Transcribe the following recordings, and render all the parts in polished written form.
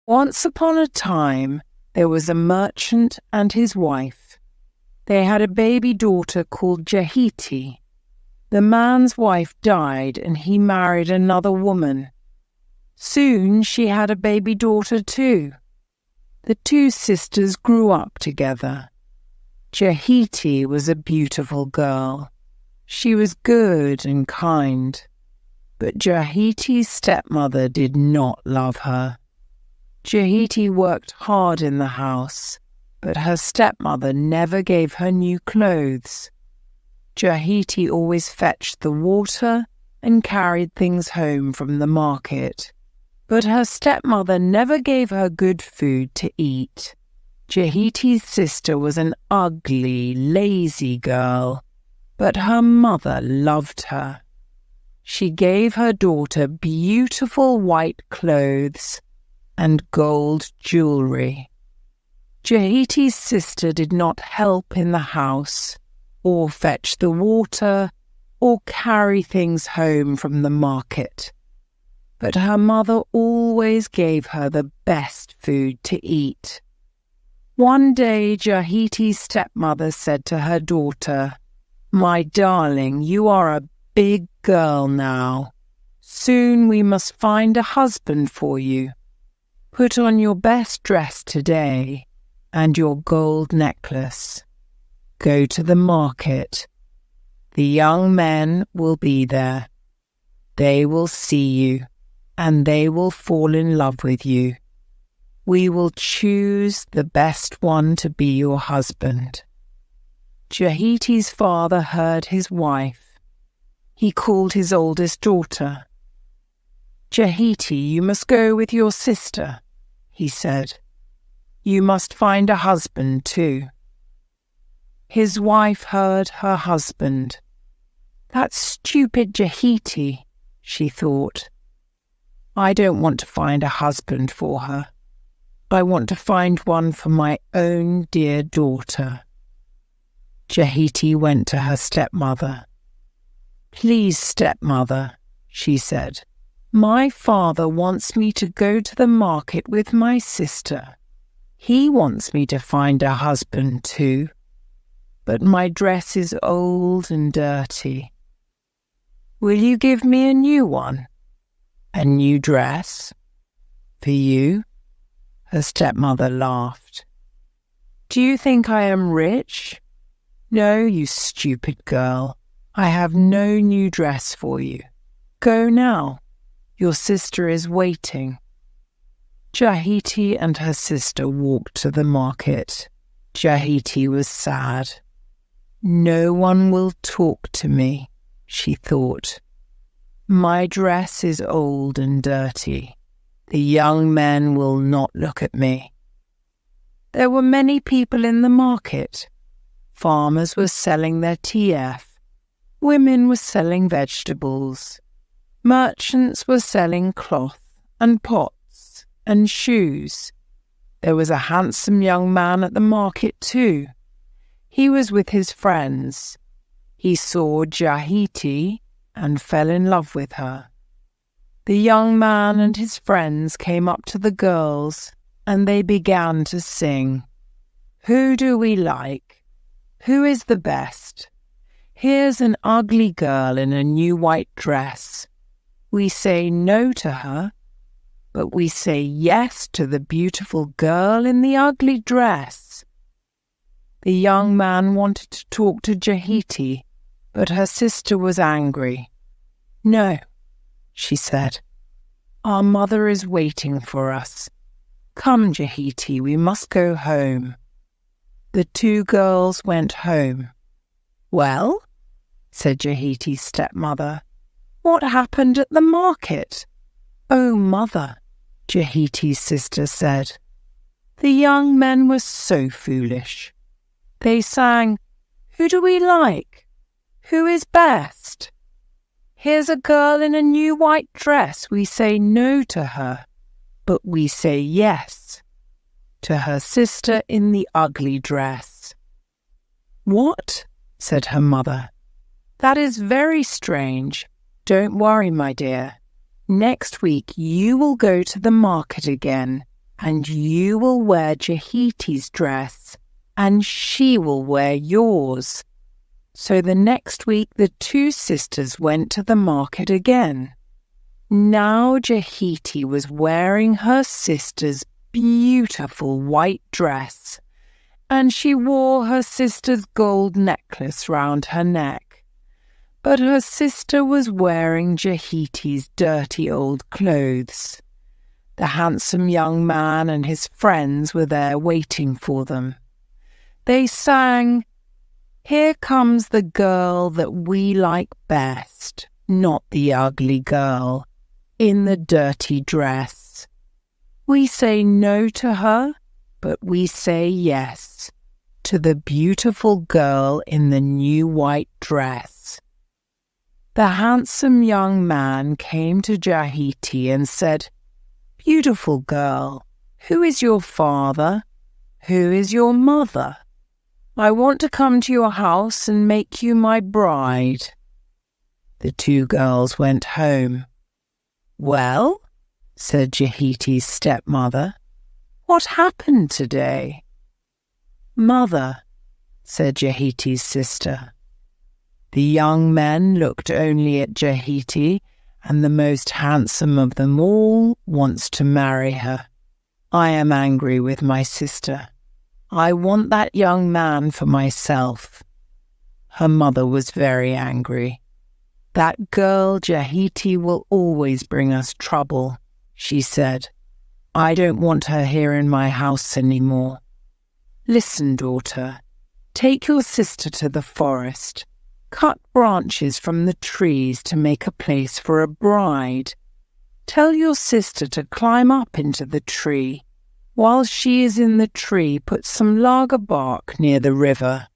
Once upon a time, there was a merchant and his wife. They had a baby daughter called Jahiti. The man's wife died and he married another woman. Soon she had a baby daughter too. The two sisters grew up together. Jahiti was a beautiful girl. She was good and kind. But Jahiti's stepmother did not love her. Jahiti worked hard in the house, but her stepmother never gave her new clothes. Jahiti always fetched the water and carried things home from the market, but her stepmother never gave her good food to eat. Jahiti's sister was an ugly, lazy girl, but her mother loved her. She gave her daughter beautiful white clothes and gold jewelry. Jahiti's sister did not help in the house, or fetch the water, or carry things home from the market. But her mother always gave her the best food to eat. One day Jahiti's stepmother said to her daughter, "My darling, you are a big girl now. Soon we must find a husband for you. Put on your best dress today and your gold necklace. Go to the market. The young men will be there. They will see you and they will fall in love with you. We will choose the best one to be your husband." Jahiti's father heard his wife. He called his oldest daughter. "Jahiti, you must go with your sister," he said. "You must find a husband too." His wife heard her husband. "That stupid Jahiti," she thought. "I don't want to find a husband for her. I want to find one for my own dear daughter." Jahiti went to her stepmother. "Please, stepmother," she said, "my father wants me to go to the market with my sister. He wants me to find a husband too. But my dress is old and dirty. Will you give me a new one? A new dress? For you?" Her stepmother laughed. "Do you think I am rich? No, you stupid girl. I have no new dress for you. Go now. Your sister is waiting." Jahiti and her sister walked to the market. Jahiti was sad. "No one will talk to me," she thought. "My dress is old and dirty. The young men will not look at me." There were many people in the market. Farmers were selling their TF. Women were selling vegetables. Merchants were selling cloth and pots and shoes. There was a handsome young man at the market too. He was with his friends. He saw Jahiti and fell in love with her. The young man and his friends came up to the girls and they began to sing. "Who do we like? Who is the best? Here's an ugly girl in a new white dress. We say no to her, but we say yes to the beautiful girl in the ugly dress." The young man wanted to talk to Jahiti, but her sister was angry. "No," she said. "Our mother is waiting for us. Come, Jahiti, we must go home." The two girls went home. "Well," said Jahiti's stepmother, "what happened at the market?" "Oh, mother," Jahiti's sister said, "the young men were so foolish. They sang, 'Who do we like? Who is best? Here's a girl in a new white dress. We say no to her, but we say yes to her sister in the ugly dress.'" "What?" said her mother. "That is very strange. Don't worry, my dear. Next week you will go to the market again and you will wear Jahiti's dress, and she will wear yours." So the next week the two sisters went to the market again. Now Jahiti was wearing her sister's beautiful white dress, and she wore her sister's gold necklace round her neck. But her sister was wearing Jahiti's dirty old clothes. The handsome young man and his friends were there waiting for them. They sang, "Here comes the girl that we like best, not the ugly girl in the dirty dress. We say no to her, but we say yes to the beautiful girl in the new white dress." The handsome young man came to Jahiti and said, "Beautiful girl, who is your father? Who is your mother? I want to come to your house and make you my bride." The two girls went home. "Well," said Jahiti's stepmother, "what happened today?" "Mother," said Jahiti's sister, "the young men looked only at Jahiti, and the most handsome of them all wants to marry her. I am angry with my sister. I want that young man for myself." Her mother was very angry. "That girl Jahiti will always bring us trouble," she said. "I don't want her here in my house any more. Listen, daughter, take your sister to the forest. Cut branches from the trees to make a place for a bride. Tell your sister to climb up into the tree. While she is in the tree, put some lager bark near the river.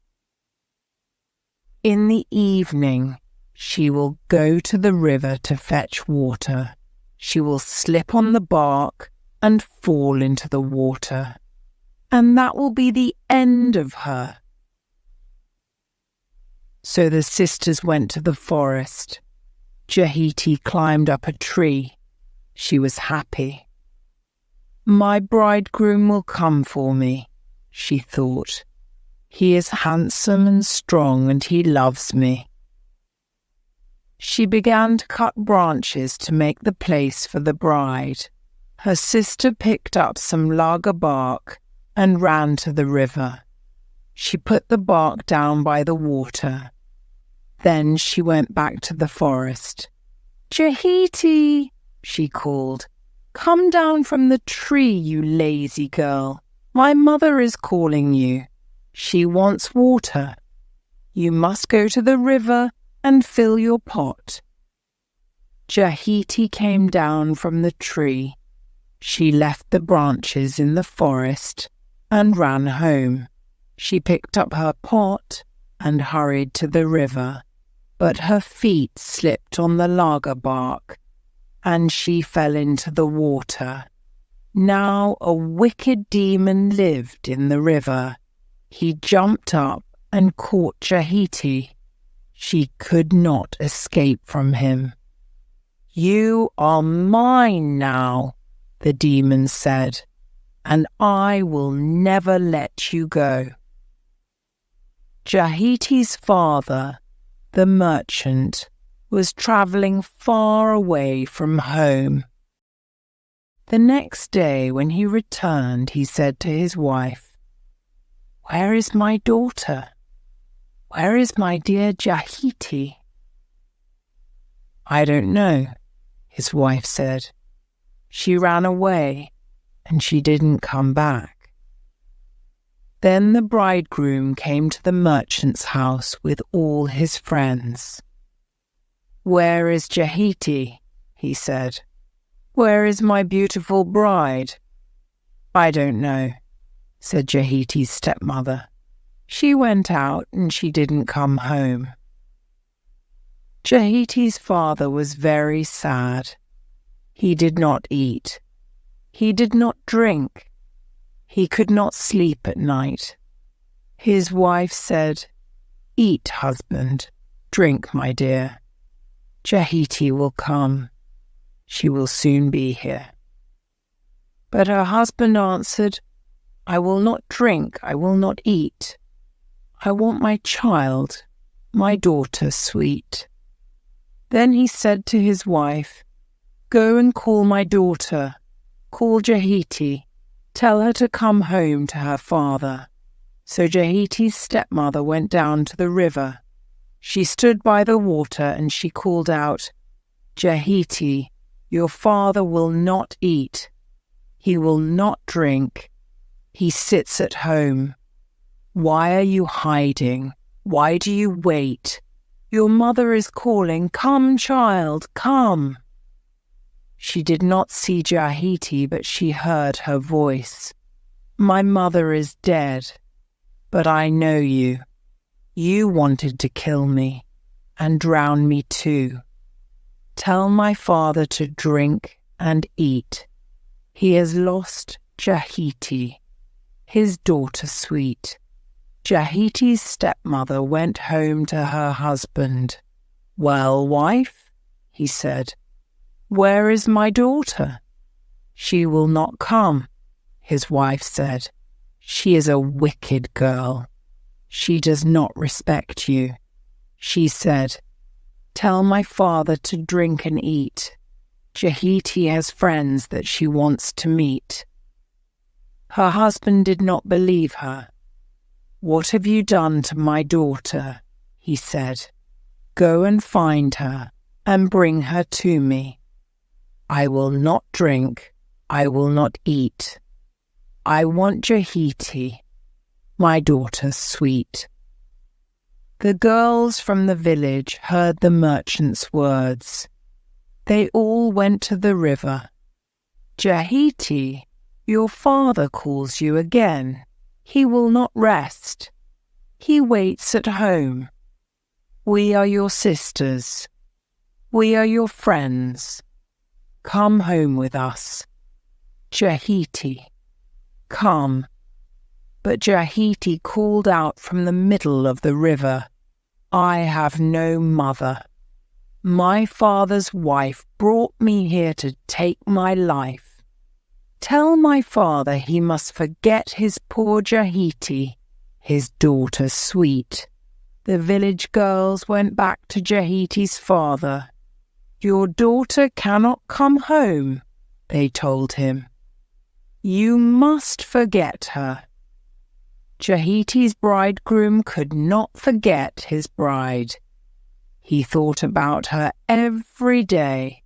In the evening, she will go to the river to fetch water. She will slip on the bark and fall into the water, and that will be the end of her." So the sisters went to the forest. Jahiti climbed up a tree. She was happy. "My bridegroom will come for me," she thought. "He is handsome and strong, and he loves me." She began to cut branches to make the place for the bride. Her sister picked up some lager bark and ran to the river. She put the bark down by the water. Then she went back to the forest. "Jahiti," she called, "come down from the tree, you lazy girl. My mother is calling you. She wants water. You must go to the river and fill your pot." Jahiti came down from the tree. She left the branches in the forest and ran home. She picked up her pot and hurried to the river, but her feet slipped on the lager bark, and she fell into the water. Now a wicked demon lived in the river. He jumped up and caught Jahiti. She could not escape from him. "You are mine now," the demon said, "and I will never let you go." Jahiti's father, the merchant, was travelling far away from home. The next day when he returned, he said to his wife, "Where is my daughter? Where is my dear Jahiti?" "I don't know," his wife said. "She ran away and she didn't come back." Then the bridegroom came to the merchant's house with all his friends. "Where is Jahiti?" he said. "Where is my beautiful bride?" "I don't know," said Jahiti's stepmother. "She went out and she didn't come home." Jahiti's father was very sad. He did not eat. He did not drink. He could not sleep at night. His wife said, "Eat, husband. Drink, my dear. Jahiti will come. She will soon be here." But her husband answered, I will not drink, I will not eat. I want my child, my daughter sweet. Then he said to his wife, Go and call my daughter, call Jahiti, tell her to come home to her father. So Jahiti's stepmother went down to the river. She stood by the water and she called out, Jahiti, your father will not eat. He will not drink. He sits at home. Why are you hiding? Why do you wait? Your mother is calling, Come, child, come. She did not see Jahiti, but she heard her voice. My mother is dead, but I know you. You wanted to kill me and drown me too. Tell my father to drink and eat. He has lost Jahiti, his daughter sweet. Jahiti's stepmother went home to her husband. Well, wife, he said, where is my daughter? She will not come, his wife said. She is a wicked girl. She does not respect you. She said, Tell my father to drink and eat. Jahiti has friends that she wants to meet. Her husband did not believe her. What have you done to my daughter? He said. Go and find her and bring her to me. I will not drink. I will not eat. I want Jahiti, my daughter sweet. The girls from the village heard the merchant's words. They all went to the river. Jahiti, your father calls you again. He will not rest. He waits at home. We are your sisters. We are your friends. Come home with us. Jahiti, come. But Jahiti called out from the middle of the river, I have no mother. My father's wife brought me here to take my life. Tell my father he must forget his poor Jahiti, his daughter sweet. The village girls went back to Jahiti's father. Your daughter cannot come home, they told him. You must forget her. Jahiti's bridegroom could not forget his bride. He thought about her every day.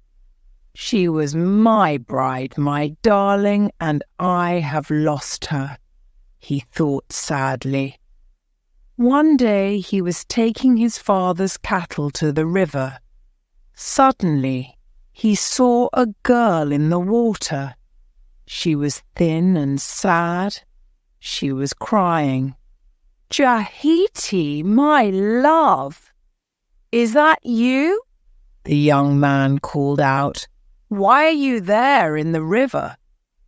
She was my bride, my darling, and I have lost her, he thought sadly. One day he was taking his father's cattle to the river. Suddenly, he saw a girl in the water. She was thin and sad. She was crying. Jahiti, my love! Is that you? The young man called out. Why are you there in the river?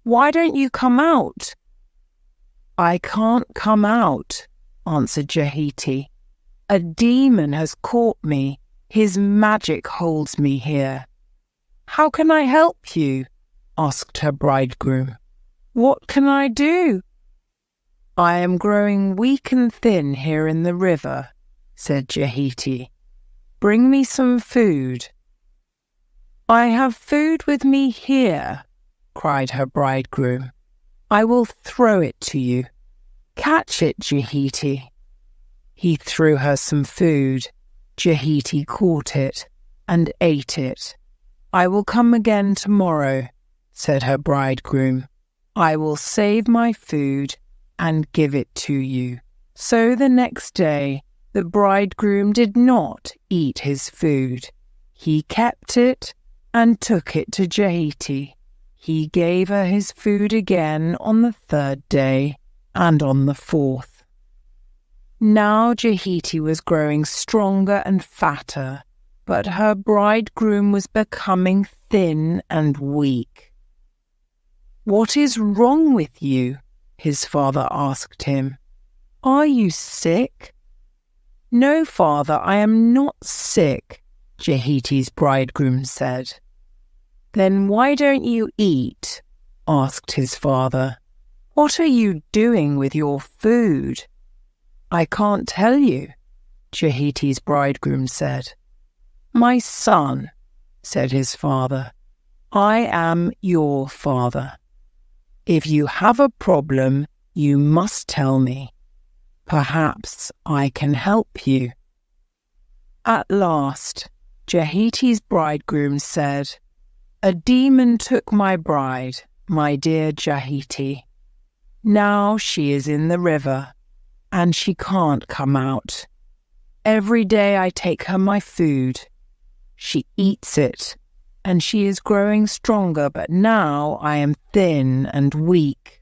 Why don't you come out? I can't come out, answered Jahiti. A demon has caught me. His magic holds me here. How can I help you? Asked her bridegroom. What can I do? I am growing weak and thin here in the river, said Jahiti. Bring me some food. I have food with me here, cried her bridegroom. I will throw it to you. Catch it, Jahiti. He threw her some food. Jahiti caught it and ate it. I will come again tomorrow, said her bridegroom. I will save my food and give it to you. So the next day, the bridegroom did not eat his food. He kept it and took it to Jahiti. He gave her his food again on the third day and on the fourth. Now Jahiti was growing stronger and fatter, but her bridegroom was becoming thin and weak. What is wrong with you? His father asked him. Are you sick? No, father, I am not sick, Jahiti's bridegroom said. Then why don't you eat? asked his father. "What are you doing with your food?" "I can't tell you," Jahiti's bridegroom said. "My son," said his father, "I am your father. If you have a problem, you must tell me. Perhaps I can help you." At last, Jahiti's bridegroom said, "A demon took my bride, my dear Jahiti. Now she is in the river, and she can't come out. Every day I take her my food. She eats it, and she is growing stronger, but now I am thin and weak."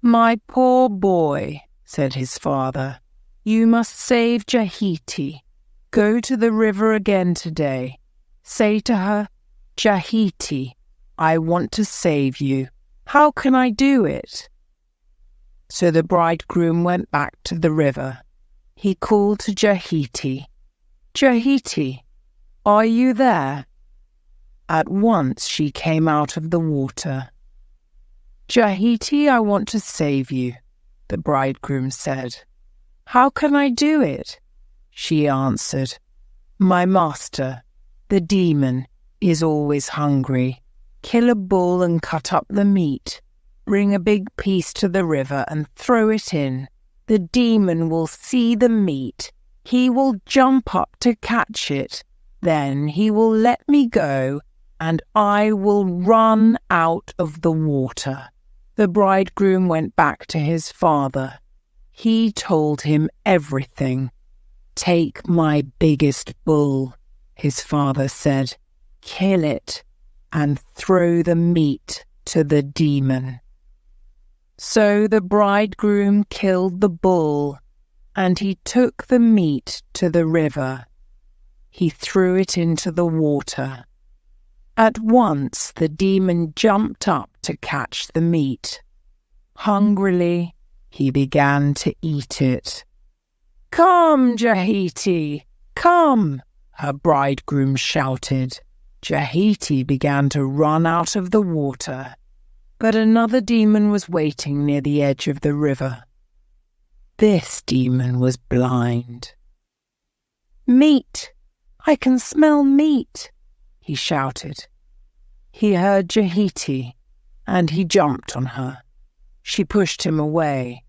"My poor boy," said his father, "you must save Jahiti. Go to the river again today. Say to her, 'Jahiti, I want to save you. How can I do it?'" So the bridegroom went back to the river. He called to Jahiti, "Jahiti, are you there?" At once she came out of the water. "Jahiti, I want to save you," the bridegroom said. "How can I do it?" She answered, "My master, the demon, is always hungry. Kill a bull and cut up the meat. Bring a big piece to the river and throw it in. The demon will see the meat. He will jump up to catch it. Then he will let me go, and I will run out of the water." The bridegroom went back to his father. He told him everything. "Take my biggest bull," his father said. "Kill it and throw the meat to the demon." So the bridegroom killed the bull, and he took the meat to the river. He threw it into the water. At once the demon jumped up to catch the meat. Hungrily, he began to eat it. "Come, Jahiti, come!" her bridegroom shouted. Jahiti began to run out of the water, but another demon was waiting near the edge of the river. This demon was blind. "Meat! I can smell meat!" he shouted. He heard Jahiti, and he jumped on her. She pushed him away.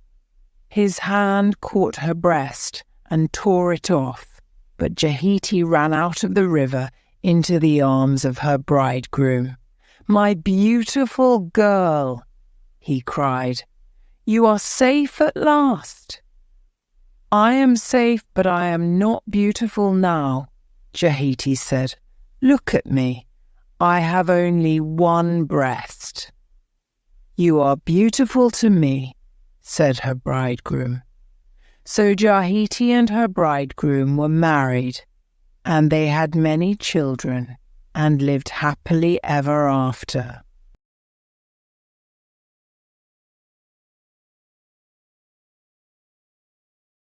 His hand caught her breast and tore it off, but Jahiti ran out of the river into the arms of her bridegroom. "My beautiful girl," he cried, "you are safe at last." "I am safe, but I am not beautiful now," Jahiti said. "Look at me. I have only one breast." "You are beautiful to me," said her bridegroom. So Jahiti and her bridegroom were married, and they had many children and lived happily ever after.